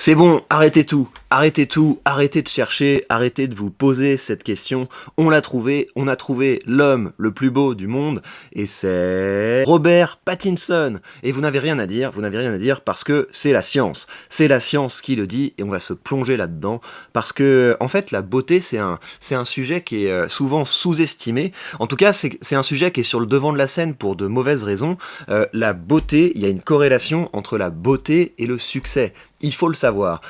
C'est bon, arrêtez tout, arrêtez de chercher, arrêtez de vous poser cette question. On l'a trouvé, on a trouvé l'homme le plus beau du monde, et c'est Robert Pattinson. Et vous n'avez rien à dire, parce que c'est la science qui le dit, et on va se plonger là-dedans, parce que en fait la beauté c'est un sujet qui est souvent sous-estimé. En tout cas c'est un sujet qui est sur le devant de la scène pour de mauvaises raisons. La beauté, il y a une corrélation entre la beauté et le succès. Il faut le savoir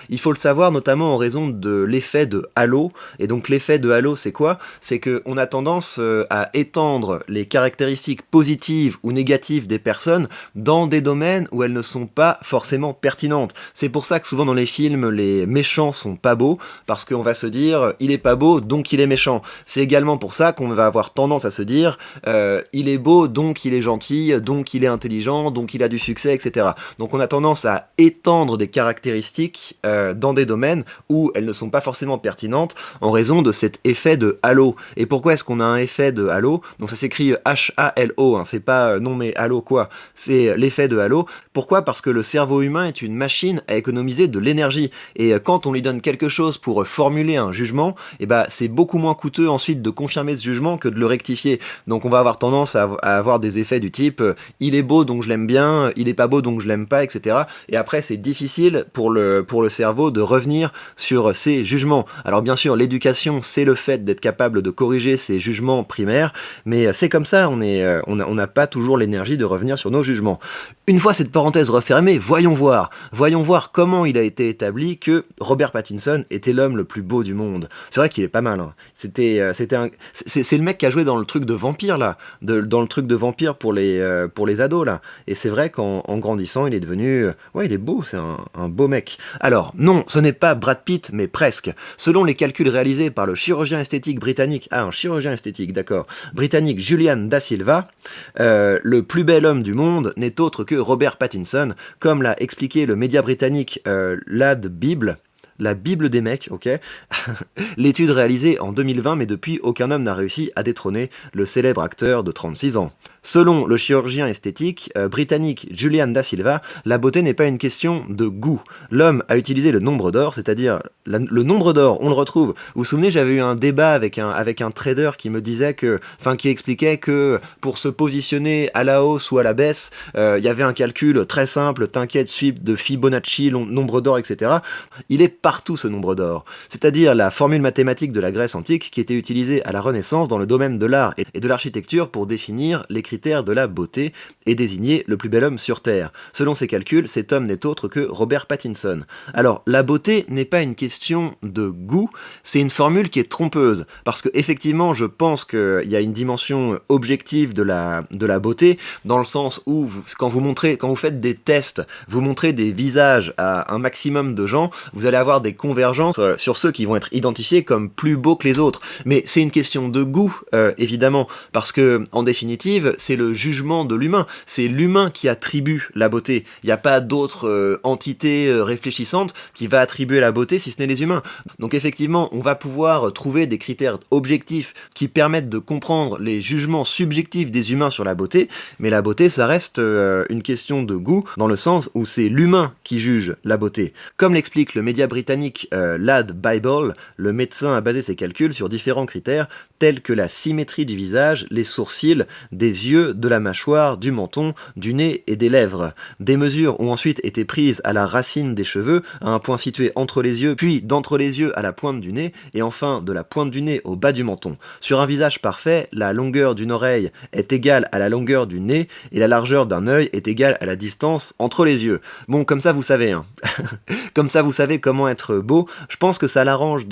notamment en raison de l'effet de halo. Et donc l'effet de halo, c'est quoi? C'est qu'on a tendance à étendre les caractéristiques positives ou négatives des personnes dans des domaines où elles ne sont pas forcément pertinentes. C'est pour ça que souvent dans les films, les méchants sont pas beaux, parce qu'on va se dire il est pas beau, donc il est méchant. C'est également pour ça qu'on va avoir tendance à se dire il est beau, donc il est gentil, donc il est intelligent, donc il a du succès, etc. Donc on a tendance à étendre des caractéristiques dans des domaines où elles ne sont pas forcément pertinentes en raison de cet effet de halo. Et pourquoi est-ce qu'on a un effet de halo? Donc ça s'écrit H-A-L-O, hein, c'est pas non mais halo quoi, c'est l'effet de halo. Pourquoi? Parce que le cerveau humain est une machine à économiser de l'énergie, et quand on lui donne quelque chose pour formuler un jugement, et c'est beaucoup moins coûteux ensuite de confirmer ce jugement que de le rectifier. Donc on va avoir tendance à avoir des effets du type il est beau donc je l'aime bien, il est pas beau donc je l'aime pas, etc. Et après c'est difficile pour le cerveau de revenir sur ses jugements. Alors bien sûr, l'éducation, c'est le fait d'être capable de corriger ses jugements primaires, mais c'est comme ça, on n'a pas toujours l'énergie de revenir sur nos jugements. Une fois cette parenthèse refermée, voyons voir comment il a été établi que Robert Pattinson était l'homme le plus beau du monde. C'est vrai qu'il est pas mal, hein. C'est le mec qui a joué dans le truc de vampire là, dans le truc de vampire pour les ados là. Et c'est vrai qu'en grandissant, il est devenu, ouais, il est beau, c'est un beau mec. Alors, non, ce n'est pas Brad Pitt, mais presque. Selon les calculs réalisés par le chirurgien esthétique britannique, un chirurgien esthétique, d'accord, britannique Julian Da Silva, le plus bel homme du monde n'est autre que Robert Pattinson, comme l'a expliqué le média britannique Lad Bible. La Bible des mecs, ok. L'étude réalisée en 2020, mais depuis, aucun homme n'a réussi à détrôner le célèbre acteur de 36 ans. Selon le chirurgien esthétique britannique Julian Da Silva, la beauté n'est pas une question de goût. L'homme a utilisé le nombre d'or, c'est-à-dire le nombre d'or, on le retrouve. Vous vous souvenez, j'avais eu un débat avec un trader qui me disait qui expliquait que pour se positionner à la hausse ou à la baisse, il y avait un calcul très simple, t'inquiète, suite de Fibonacci, nombre d'or, etc. Il est partout ce nombre d'or. C'est-à-dire la formule mathématique de la Grèce antique qui était utilisée à la Renaissance dans le domaine de l'art et de l'architecture pour définir les critères de la beauté et désigner le plus bel homme sur Terre. Selon ces calculs, cet homme n'est autre que Robert Pattinson. Alors, la beauté n'est pas une question de goût, c'est une formule qui est trompeuse, parce que effectivement, je pense qu'il y a une dimension objective de la beauté, dans le sens où quand vous faites des tests, vous montrez des visages à un maximum de gens, vous allez avoir des convergences sur ceux qui vont être identifiés comme plus beaux que les autres. Mais c'est une question de goût, évidemment, parce que, en définitive, c'est le jugement de l'humain. C'est l'humain qui attribue la beauté. Il n'y a pas d'autre entité réfléchissante qui va attribuer la beauté si ce n'est les humains. Donc effectivement, on va pouvoir trouver des critères objectifs qui permettent de comprendre les jugements subjectifs des humains sur la beauté, mais la beauté, ça reste une question de goût, dans le sens où c'est l'humain qui juge la beauté. Comme l'explique le média britannique Lad Bible, le médecin a basé ses calculs sur différents critères tels que la symétrie du visage, les sourcils, des yeux, de la mâchoire, du menton, du nez et des lèvres. Des mesures ont ensuite été prises à la racine des cheveux, à un point situé entre les yeux, puis d'entre les yeux à la pointe du nez, et enfin de la pointe du nez au bas du menton. Sur un visage parfait, la longueur d'une oreille est égale à la longueur du nez, et la largeur d'un œil est égale à la distance entre les yeux. Bon, comme ça vous savez, hein. Comme ça vous savez comment être beau. Je pense que ça l'arrange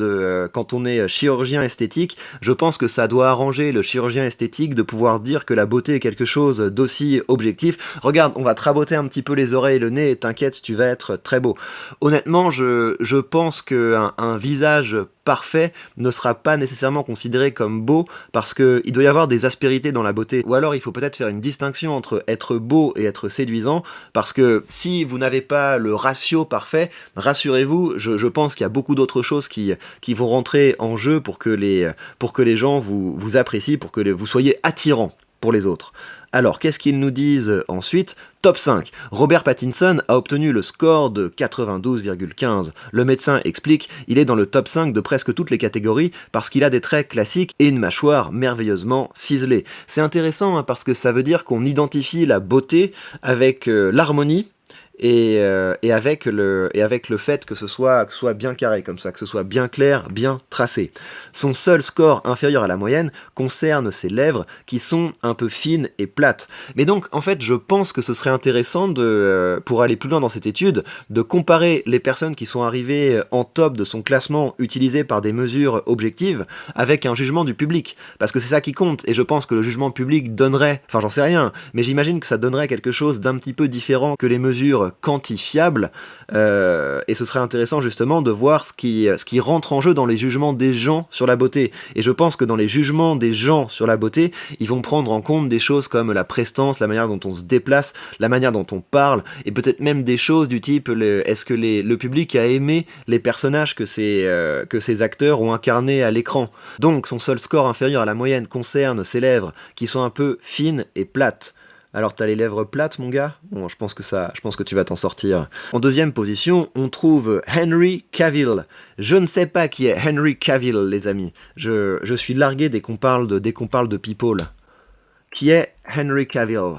quand on est chirurgien esthétique, je pense que ça doit arranger le chirurgien esthétique de pouvoir dire que la beauté est quelque chose d'aussi objectif. Regarde, on va te raboter un petit peu les oreilles et le nez, et t'inquiète, tu vas être très beau. Honnêtement, je pense qu'un visage parfait ne sera pas nécessairement considéré comme beau, parce qu'il doit y avoir des aspérités dans la beauté. Ou alors il faut peut-être faire une distinction entre être beau et être séduisant, parce que si vous n'avez pas le ratio parfait, rassurez-vous, je pense qu'il y a beaucoup d'autres choses qui vont rentrer en jeu pour que les gens vous apprécient, pour que vous soyez attirants. pour les autres. Alors, qu'est-ce qu'ils nous disent ensuite? Top 5. Robert Pattinson a obtenu le score de 92,15. Le médecin explique, il est dans le top 5 de presque toutes les catégories parce qu'il a des traits classiques et une mâchoire merveilleusement ciselée. C'est intéressant hein, parce que ça veut dire qu'on identifie la beauté avec l'harmonie et avec le fait que ce soit bien carré comme ça, que ce soit bien clair, bien tracé. Son seul score inférieur à la moyenne concerne ses lèvres qui sont un peu fines et plates. Mais donc en fait je pense que ce serait intéressant pour aller plus loin dans cette étude, de comparer les personnes qui sont arrivées en top de son classement utilisé par des mesures objectives avec un jugement du public. Parce que c'est ça qui compte, et je pense que le jugement public donnerait, enfin j'en sais rien, mais j'imagine que ça donnerait quelque chose d'un petit peu différent que les mesures quantifiable et ce serait intéressant justement de voir ce qui rentre en jeu dans les jugements des gens sur la beauté. Et je pense que dans les jugements des gens sur la beauté, ils vont prendre en compte des choses comme la prestance, la manière dont on se déplace, la manière dont on parle, et peut-être même des choses du type est-ce que le public a aimé les personnages que ces acteurs ont incarnés à l'écran. Donc son seul score inférieur à la moyenne concerne ses lèvres qui sont un peu fines et plates. Alors t'as les lèvres plates mon gars? Bon, je pense que tu vas t'en sortir. En deuxième position, on trouve Henry Cavill. Je ne sais pas qui est Henry Cavill les amis. Je suis largué dès qu'on parle de people. Qui est Henry Cavill?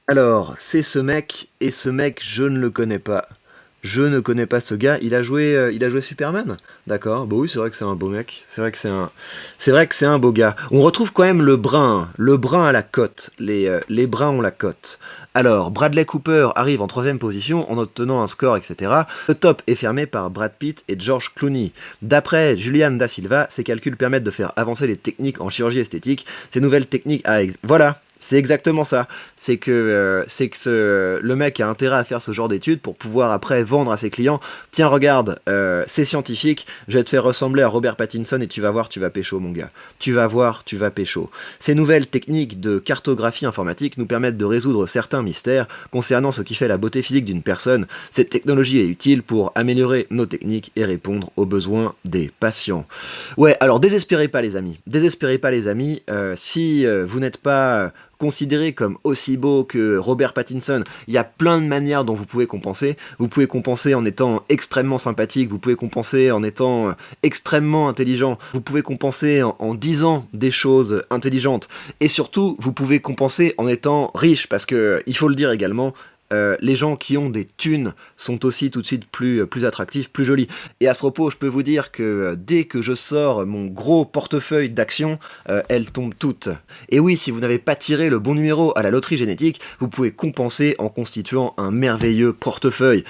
Alors, c'est ce mec, et ce mec, je ne le connais pas. Je ne connais pas ce gars. Il a joué Superman? D'accord. Bah oui, c'est vrai que c'est un beau mec. C'est vrai que c'est un beau gars. On retrouve quand même le brun à la cote. Les bruns ont la cote. Alors, Bradley Cooper arrive en troisième position en obtenant un score, etc. Le top est fermé par Brad Pitt et George Clooney. D'après Julian Da Silva, ces calculs permettent de faire avancer les techniques en chirurgie esthétique. Ces nouvelles techniques voilà. C'est exactement ça. Le mec a intérêt à faire ce genre d'études pour pouvoir après vendre à ses clients. Tiens, regarde, c'est scientifique, je vais te faire ressembler à Robert Pattinson et tu vas voir, tu vas pécho, mon gars. Tu vas voir, tu vas pécho. Ces nouvelles techniques de cartographie informatique nous permettent de résoudre certains mystères concernant ce qui fait la beauté physique d'une personne. Cette technologie est utile pour améliorer nos techniques et répondre aux besoins des patients. Ouais, alors désespérez pas les amis. Désespérez pas les amis. Si vous n'êtes pas considéré comme aussi beau que Robert Pattinson, il y a plein de manières dont vous pouvez compenser. Vous pouvez compenser en étant extrêmement sympathique, vous pouvez compenser en étant extrêmement intelligent, vous pouvez compenser en disant des choses intelligentes, et surtout, vous pouvez compenser en étant riche, parce que, il faut le dire également, les gens qui ont des thunes sont aussi tout de suite plus attractifs, plus jolis. Et à ce propos, je peux vous dire que dès que je sors mon gros portefeuille d'actions, elles tombent toutes. Et oui, si vous n'avez pas tiré le bon numéro à la loterie génétique, vous pouvez compenser en constituant un merveilleux portefeuille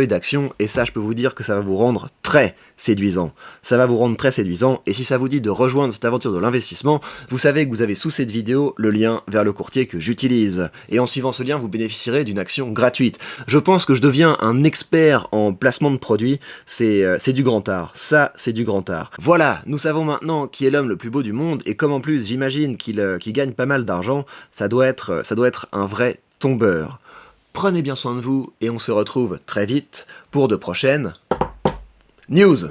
d'actions, et ça, je peux vous dire que ça va vous rendre très séduisant. Ça va vous rendre très séduisant, et si ça vous dit de rejoindre cette aventure de l'investissement, vous savez que vous avez sous cette vidéo le lien vers le courtier que j'utilise. Et en suivant ce lien, vous bénéficierez d'une action gratuite. Je pense que je deviens un expert en placement de produits, c'est du grand art. Ça, c'est du grand art. Voilà, nous savons maintenant qui est l'homme le plus beau du monde, et comme en plus j'imagine qu'il gagne pas mal d'argent, ça doit être un vrai tombeur. Prenez bien soin de vous, et on se retrouve très vite pour de prochaines news.